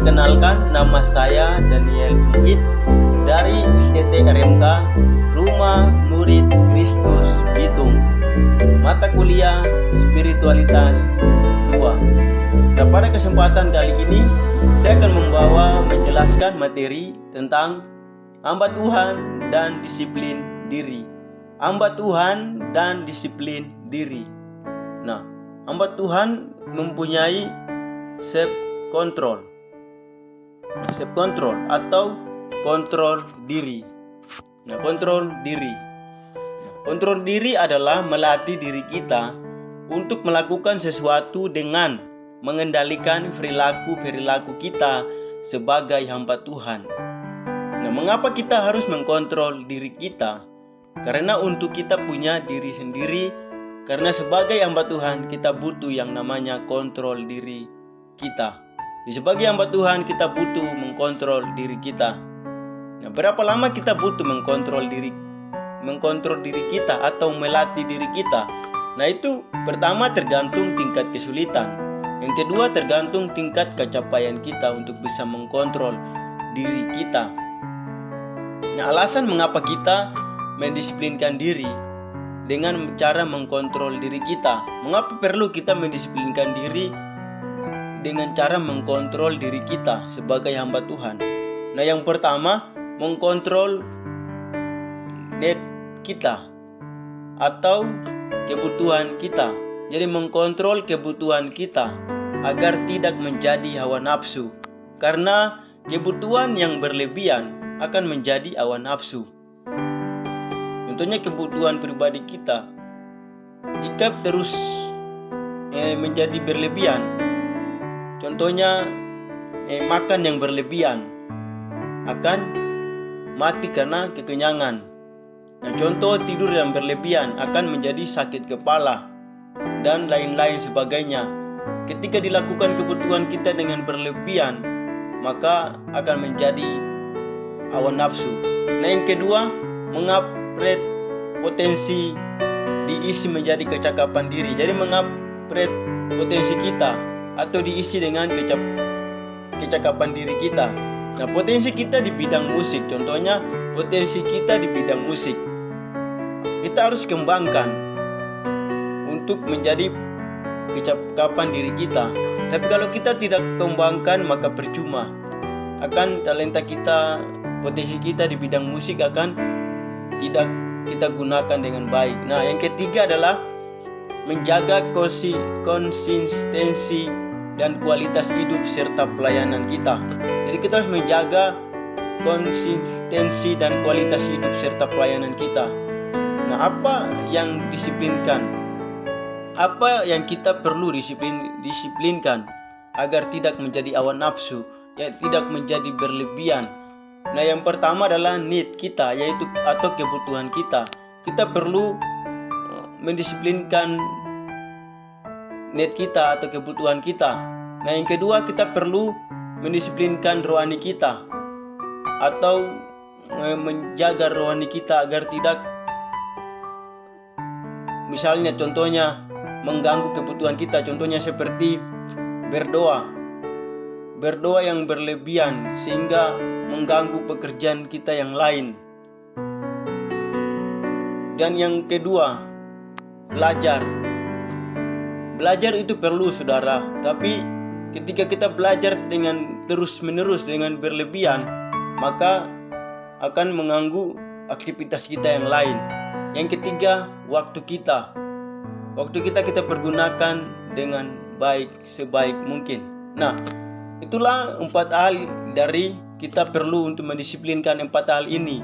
Perkenalkan, nama saya Daniel Muhid dari ICT RMK Rumah Murid Kristus Bitung. Mata kuliah Spiritualitas 2. Nah, pada kesempatan kali ini saya akan menjelaskan materi tentang hamba Tuhan dan disiplin diri. Hamba Tuhan dan disiplin diri. Nah, hamba Tuhan mempunyai self control atau kontrol diri. Nah, kontrol diri adalah melatih diri kita untuk melakukan sesuatu dengan mengendalikan perilaku kita sebagai hamba Tuhan. Nah, mengapa kita harus mengkontrol diri kita? Karena untuk kita punya diri sendiri, karena sebagai hamba Tuhan kita butuh yang namanya kontrol diri kita. Sebagai hamba Tuhan kita butuh mengkontrol diri kita. Nah, berapa lama kita butuh mengkontrol diri kita atau melatih diri kita? Nah, itu pertama tergantung tingkat kesulitan. Yang kedua tergantung tingkat kecapaian kita untuk bisa mengkontrol diri kita. Nah, alasan mengapa kita mendisiplinkan diri dengan cara mengkontrol diri kita. Mengapa perlu kita mendisiplinkan diri dengan cara mengkontrol diri kita sebagai hamba Tuhan? Nah, yang pertama, mengkontrol need kita atau kebutuhan kita. Jadi mengkontrol kebutuhan kita agar tidak menjadi hawa nafsu. Karena kebutuhan yang berlebihan akan menjadi hawa nafsu. Contohnya kebutuhan pribadi kita, jika terus menjadi berlebihan, contohnya makan yang berlebihan akan mati karena kekenyangan. Nah, contoh tidur yang berlebihan akan menjadi sakit kepala dan lain-lain sebagainya. Ketika dilakukan kebutuhan kita dengan berlebihan, maka akan menjadi hawa nafsu. Nah, yang kedua, mengupgrade potensi diisi menjadi kecakapan diri. Jadi mengupgrade potensi kita atau diisi dengan kecakapan diri kita. Nah, potensi kita di bidang musik, contohnya potensi kita di bidang musik, kita harus kembangkan untuk menjadi kecakapan diri kita. Tapi kalau kita tidak kembangkan, maka percuma. Akan talenta kita, potensi kita di bidang musik akan tidak kita gunakan dengan baik. Nah, yang ketiga adalah menjaga konsistensi dan kualitas hidup serta pelayanan kita. Jadi kita harus menjaga konsistensi dan kualitas hidup serta pelayanan kita. Nah, apa yang disiplinkan? Apa yang kita perlu disiplinkan agar tidak menjadi hawa nafsu, ya, tidak menjadi berlebihan. Nah, yang pertama adalah need kita, yaitu atau kebutuhan kita. Kita perlu mendisiplinkan need kita atau kebutuhan kita. Nah, yang kedua kita perlu mendisiplinkan rohani kita atau menjaga rohani kita agar tidak, misalnya contohnya mengganggu kebutuhan kita. Contohnya seperti berdoa yang berlebihan sehingga mengganggu pekerjaan kita yang lain. Dan yang kedua, belajar itu perlu, saudara. Tapi ketika kita belajar dengan terus-menerus dengan berlebihan, maka akan mengganggu aktivitas kita yang lain. Yang ketiga, waktu kita kita pergunakan dengan baik, sebaik mungkin. Nah, itulah 4 hal dari kita perlu untuk mendisiplinkan 4 hal ini,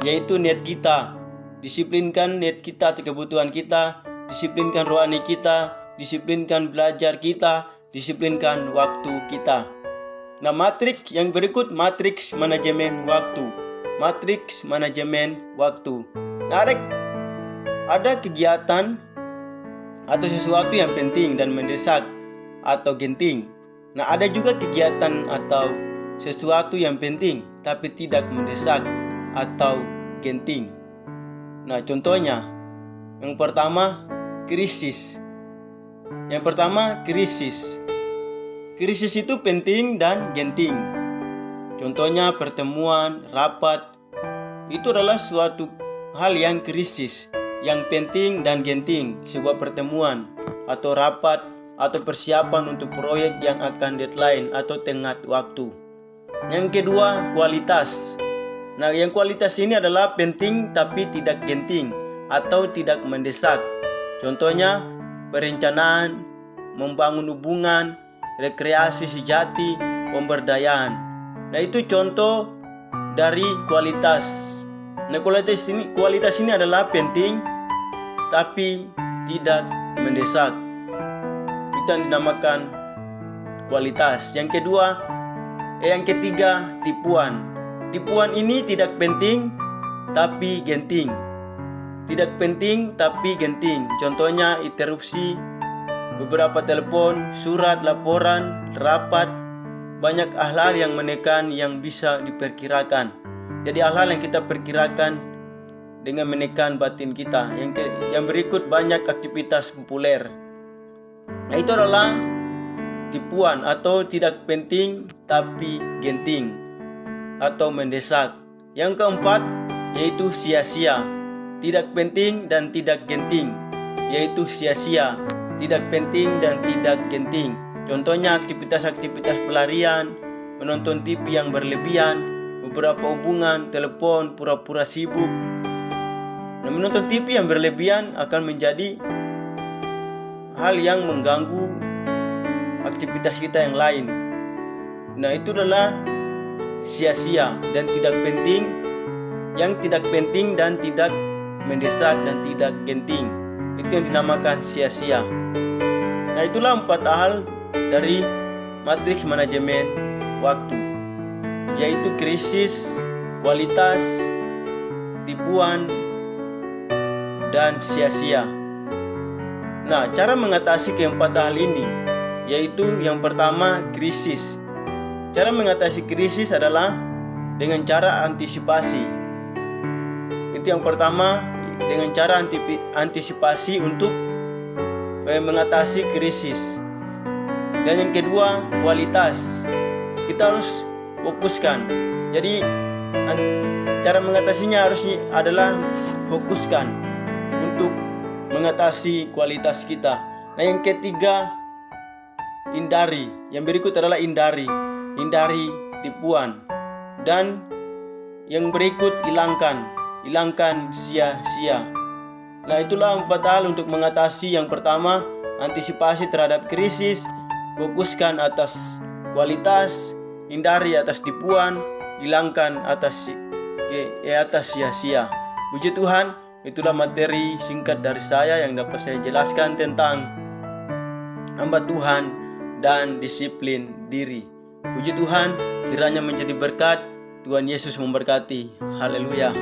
yaitu niat kita, disiplinkan niat kita atau kebutuhan kita, disiplinkan rohani kita, disiplinkan belajar kita, disiplinkan waktu kita. Nah, matriks yang berikut, matriks manajemen waktu. Nah, ada kegiatan atau sesuatu yang penting dan mendesak atau genting. Nah, ada juga kegiatan atau sesuatu yang penting tapi tidak mendesak atau genting. Nah, contohnya yang pertama krisis. krisis itu penting dan genting. Contohnya pertemuan, rapat, itu adalah suatu hal yang krisis, yang penting dan genting. Sebuah pertemuan atau rapat atau persiapan untuk proyek yang akan deadline atau tenggat waktu. Yang kedua, kualitas. Nah, yang kualitas ini adalah penting tapi tidak genting atau tidak mendesak. Contohnya perencanaan, membangun hubungan, rekreasi sejati, pemberdayaan. Nah, itu contoh dari kualitas. Nah, kualitas ini adalah penting tapi tidak mendesak. Itu yang dinamakan kualitas. Yang ketiga, tipuan. Tipuan ini tidak penting tapi genting. Tidak penting tapi genting. Contohnya interupsi, beberapa telepon, surat, laporan, rapat. Banyak hal-hal yang menekan yang bisa diperkirakan. Jadi hal-hal yang kita perkirakan dengan menekan batin kita. Yang berikut banyak aktivitas populer. Nah, itu adalah tipuan atau tidak penting tapi genting atau mendesak. Yang keempat yaitu sia-sia. Tidak penting dan tidak genting, yaitu sia-sia. Tidak penting dan tidak genting. Contohnya aktivitas-aktivitas pelarian, menonton TV yang berlebihan, beberapa hubungan, telepon, pura-pura sibuk. Nah, menonton TV yang berlebihan akan menjadi hal yang mengganggu aktivitas kita yang lain. Nah, itu adalah sia-sia dan tidak penting, yang tidak penting dan tidak mendesak dan tidak genting. Itu yang dinamakan sia-sia. Nah, itulah 4 hal dari matriks manajemen waktu, yaitu krisis, kualitas, tipuan, dan sia-sia. Nah, cara mengatasi keempat hal ini, yaitu yang pertama, krisis. Cara mengatasi krisis adalah dengan cara antisipasi. Itu yang pertama, dengan cara antisipasi untuk mengatasi krisis. Dan yang kedua, kualitas. Kita harus fokuskan. Jadi cara mengatasinya adalah fokuskan untuk mengatasi kualitas kita. Nah, yang ketiga, hindari. Yang berikut adalah hindari tipuan. Dan yang berikut, hilangkan sia-sia. Nah, itulah 4 hal untuk mengatasi. Yang pertama, antisipasi terhadap krisis, fokuskan atas kualitas, hindari atas tipuan, hilangkan atas sia-sia. Puji Tuhan, itulah materi singkat dari saya yang dapat saya jelaskan tentang hamba Tuhan dan disiplin diri. Puji Tuhan, kiranya menjadi berkat. Tuhan Yesus memberkati. Haleluya.